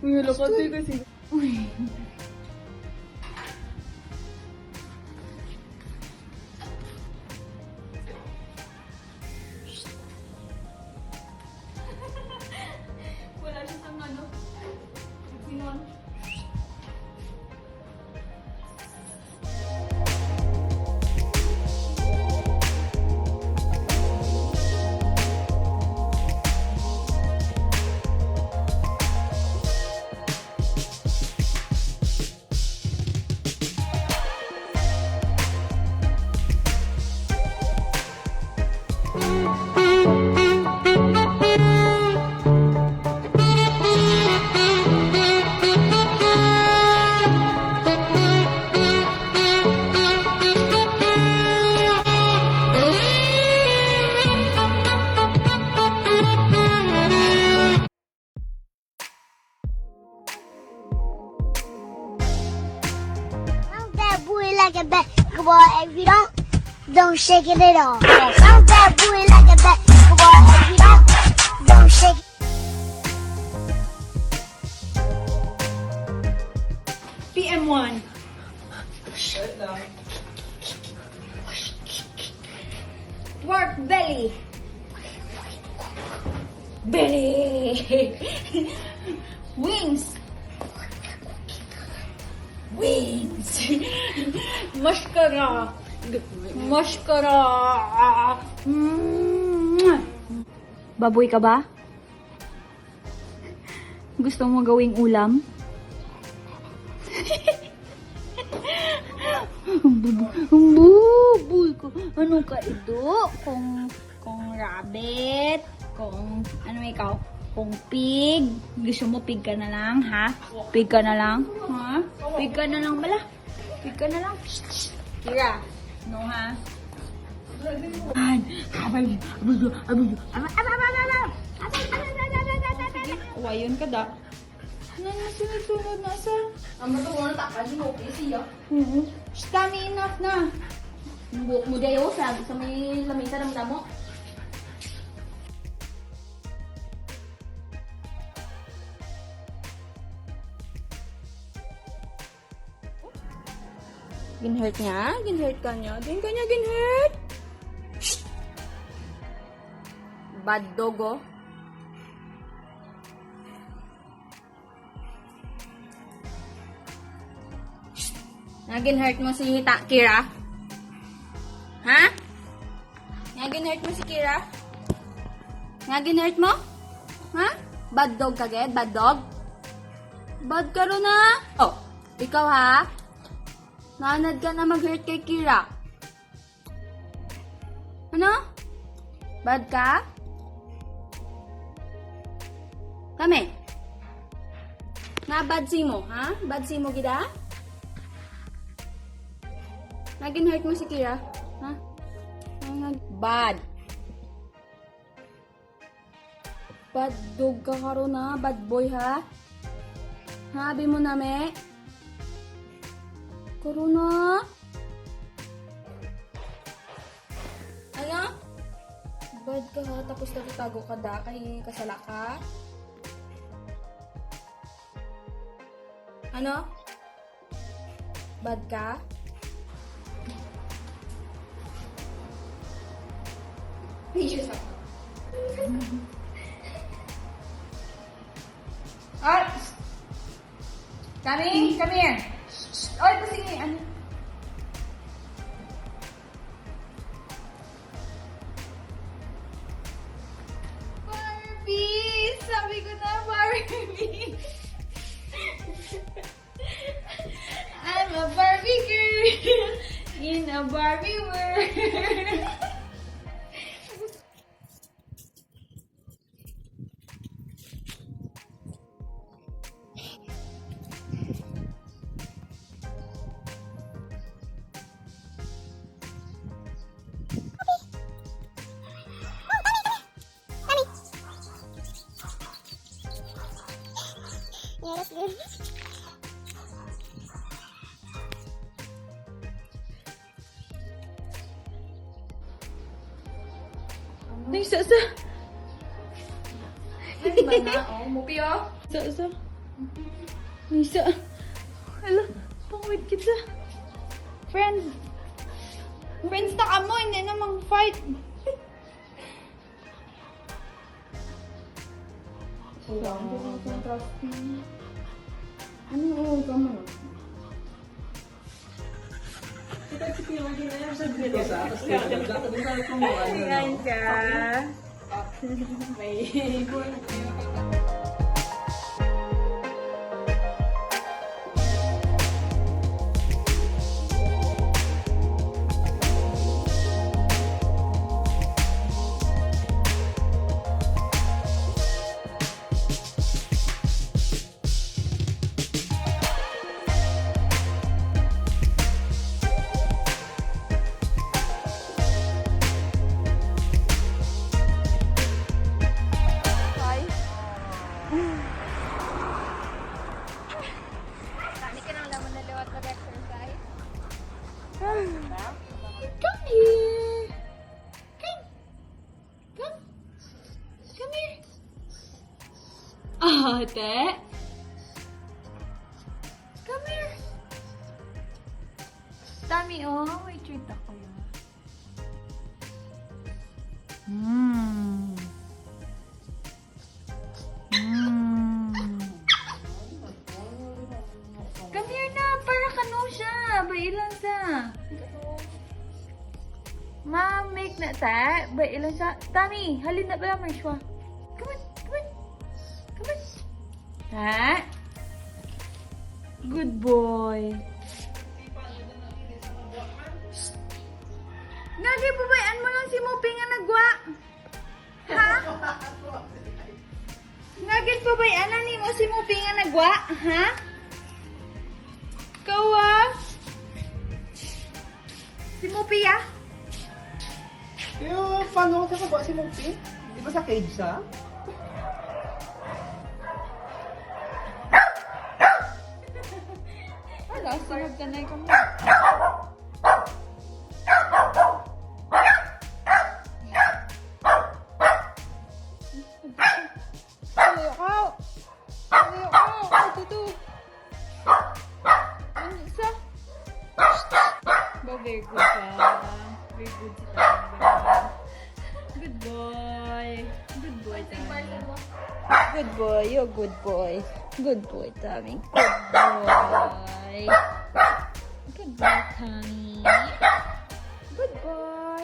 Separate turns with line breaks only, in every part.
Uy, lakati kasi. Uy.
Wala siya sa ano. Sinon.
Like a basketball. If you don't shake it at all. Bounce that booty like a basketball. If you don't shake it.
PM1. Pork belly. Belly. Wings. Wings. Mascara. Mascara. Baboy ka ba? Gusto mo gawing ulam? Baboy ko. Ano ka ito? Kung rabbit? Kung ano ikaw? Kung pig? Gusto mo pig ka na lang, ha? Pig ka na lang? Ha? Pig ka na lang bala? Pig ka na lang? Kira, no ha? Oh, ayun ka da. Sunod-sunod na sa.
Ang mato mo na takal, di mo okay siya.
Dami enough na.
Buhok mo dayo sa may lamesa ng damo.
Ginhurt niya? Ginhurt ka niya? Din ka niya ginhurt? Bad dog, oh. Ginhurt mo si Kira? Ha? Ginhurt mo si Kira? Ginhurt mo? Ha? Bad dog ka, Ged? Bad dog? Bad ka ro na? Oh, ikaw ha? Nanad ka na mag-hurt kay Kira. Ano? Bad ka? Kami? Na-bad si mo, ha? Bad si mo, gida? Nagin-hurt mo si Kira? Ha? Bad. Bad dog ka karon na. Bad boy, ha? Habi mo na, me? Corona? Ano? Bad ka ha, tapos natatago ka da, kay kasala ka? Ano? Bad ka? Yes, ako. Come here. Oy, sige, ano? Barbie! Sabi ko na, Barbie! I'm a Barbie girl in a Barbie world.
Yeah, that's good.
Ay, sasa.
Ay, ba na? Oh, mupi oh.
Sasa. Nisa. Hala, pangwit kita. Friends. Friends na kamo, hindi na mag-fight.
Ano, kamu?
Ayan ka. Tani ka nang laman na lewat mag-exercise. Come here. Come. Come here. Ate. Come here. Tami, oh. May treat ako yun. Come here na, para kano siya. Bailan sa. Ma, make na ta. Bailan sa. Tami, halin na pala may siya. Come on, come on. Come on. Ha? Good boy. Ngagi, babayan mo lang si Mupi nga nagwa. Ha? Ngagi, babayan na ni mo si Mupi nga nagwa. Ha? Kawa? Si Mupi ah?
Yung paano ka ba si Mupi? Di ba sa cage siya?
Wala, sunod ka na ikaw mo. Ayaw ka! Ayaw ka! Ito. Ano isa? Ba, very good ka. Very good si Tama. Good boy. Good boy, Tami. Good boy. You're a good boy. Good boy, Tami. Good boy. Good boy, Tami. Good boy.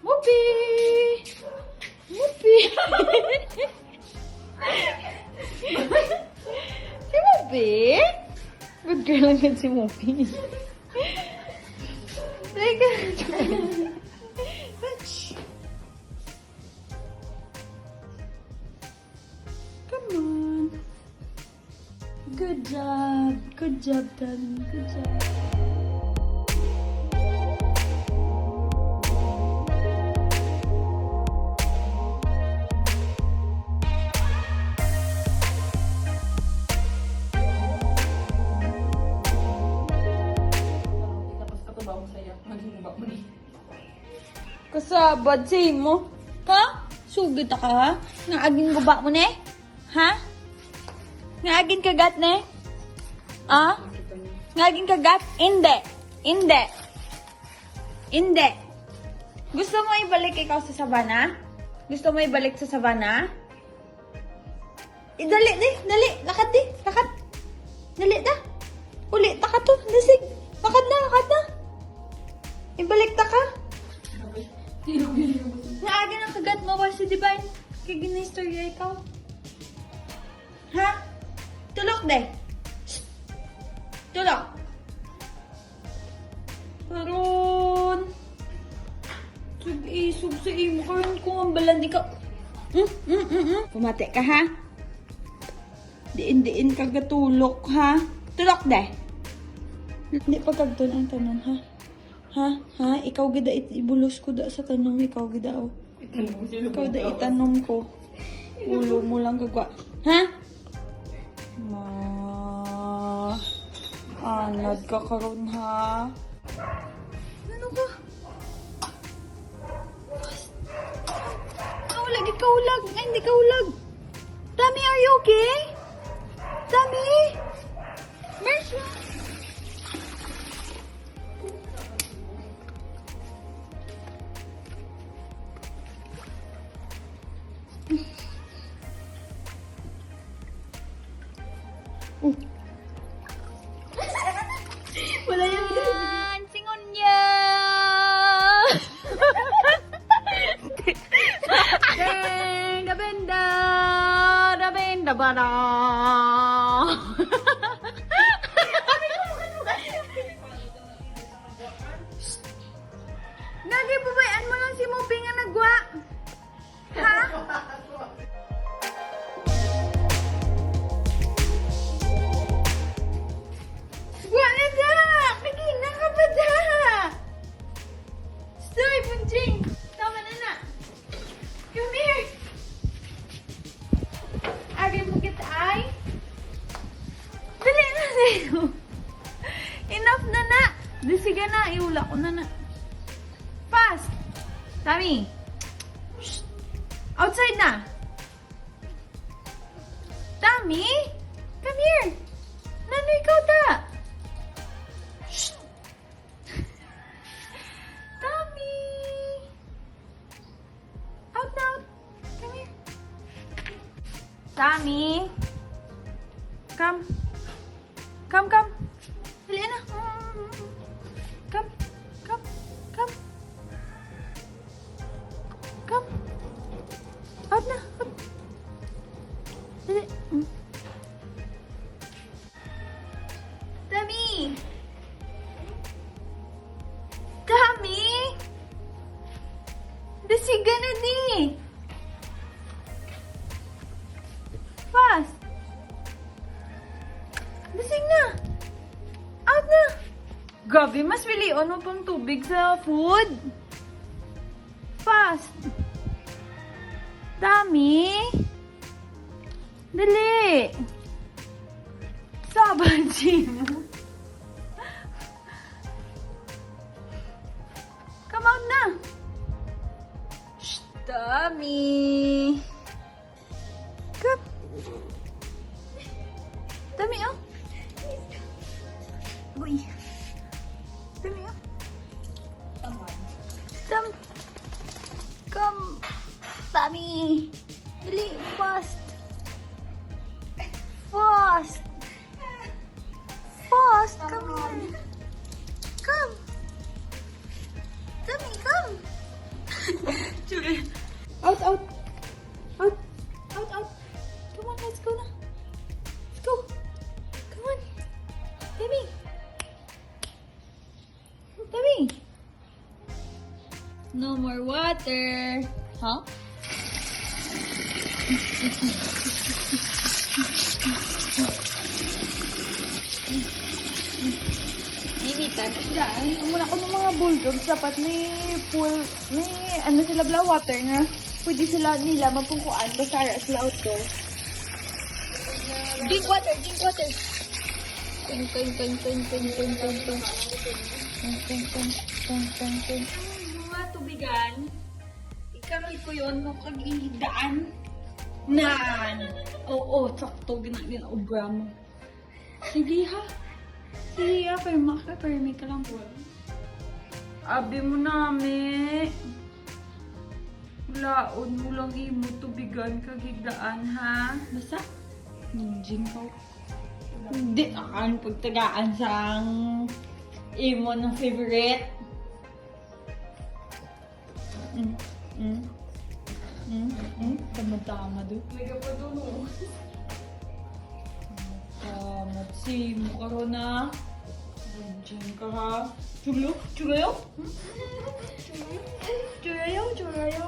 Mupi! Mupi! Si Mupi? Good girl lang yan si Mupi. Teka. Come on. Good job. Good job, Daddy. Good job. Kasabad sa imo. Ha? Sugit ka ha? Nga aging guba mo ne? Ha? Nga aging kagat ne? Ah? Nga aging kagat? Hindi. Hindi. Hindi. Gusto mo ibalik ikaw sa sabana? Gusto mo ibalik sa sabana? Dali, dali. Lakad di. Lakad. Dali da. Uli, taka to. Nasig. Lakad na. Ibalik ta ka. Naaga ng kagat mo ba si Divine? Kaya gina-istorya ikaw. Ha? Tulok de. Tulok. Karon. Sug sa imo. Karon kung ang balan ikaw. Pumate ka ha? Diin ka gatulok ha? Tulok de. Hindi pagkagton ang tanan ha? Ha? Ikaw gida ibulos ko da sa tanong. Ikaw gida o. Ikaw da itanong ko. Ulo mo lang gagwa. Ha? Anad ka karon ha? Ano ka? Kaulag, ikaw ulag. Ay, hindi kaulag. Tommy, are you okay? Tommy? Mercy.
Wala yan.
Singon niya. Deng, dabenda, dabenda bada. Nagi, babayan mo lang si Mupi nga nagwa. Ha? Wala da! Nagina ka ba da? Stoy, Punching! Tama na na! Come here! Agay mo kita ay? Dali na sa'yo! Enough na na! Di sige na, iula ko na na. Fast! Tommy! Shh! Outside na! Tommy! Come here! Nano ikaw ta? Shh! Tommy! Out na out! Come here! Tommy! Come! Come, come! Dali na! Come! Come! Come! Come! Out na! Out! Dali! Tommy! Tommy! Dasiga na di! Fast! Dasig na! Out na! Grabe, mas pilion mo pang tubig sa food. Fast! Tommy! Dali! Saban, Jim! Come out na! Shh, Tommy! Come! Tommy, oh! Uy! Tommy, oh! Come! Come! Tommy! Dali! Fast! Fast! Fast! Come here! Come! Tommy, come! Out, out! Out! Out, out! Come on, let's go na! Let's go! Come on! Tommy! Tommy! No more water! Huh? Daan, muna ko ng mga bulldogs, dapat may pool, may ano sila bla water nga. Pwede sila nila mapungkuan, basara sila outdoor. Drink water, drink water. Ting, ting, ting, ting, ting, ting, ting, ting. Ting, ting, ting, ting, ting, ting. Mga tubigan, ikaroy ko yun, makagihidaan. Nan! Oo, sakto, gina-obra mo. Sige ha. Sige, permi ka lang po. Abi mo nami. Laon mo lang imo tubigan kagigdaan ha. Basta? Ninjing ko. Hindi akan pagtagaan sang imo ng favorite. Tama-tama do. Lega pa doon. Matsi mo karon na. Ninjing ka ha. Churayo? Churayo? Churayo? Churayo?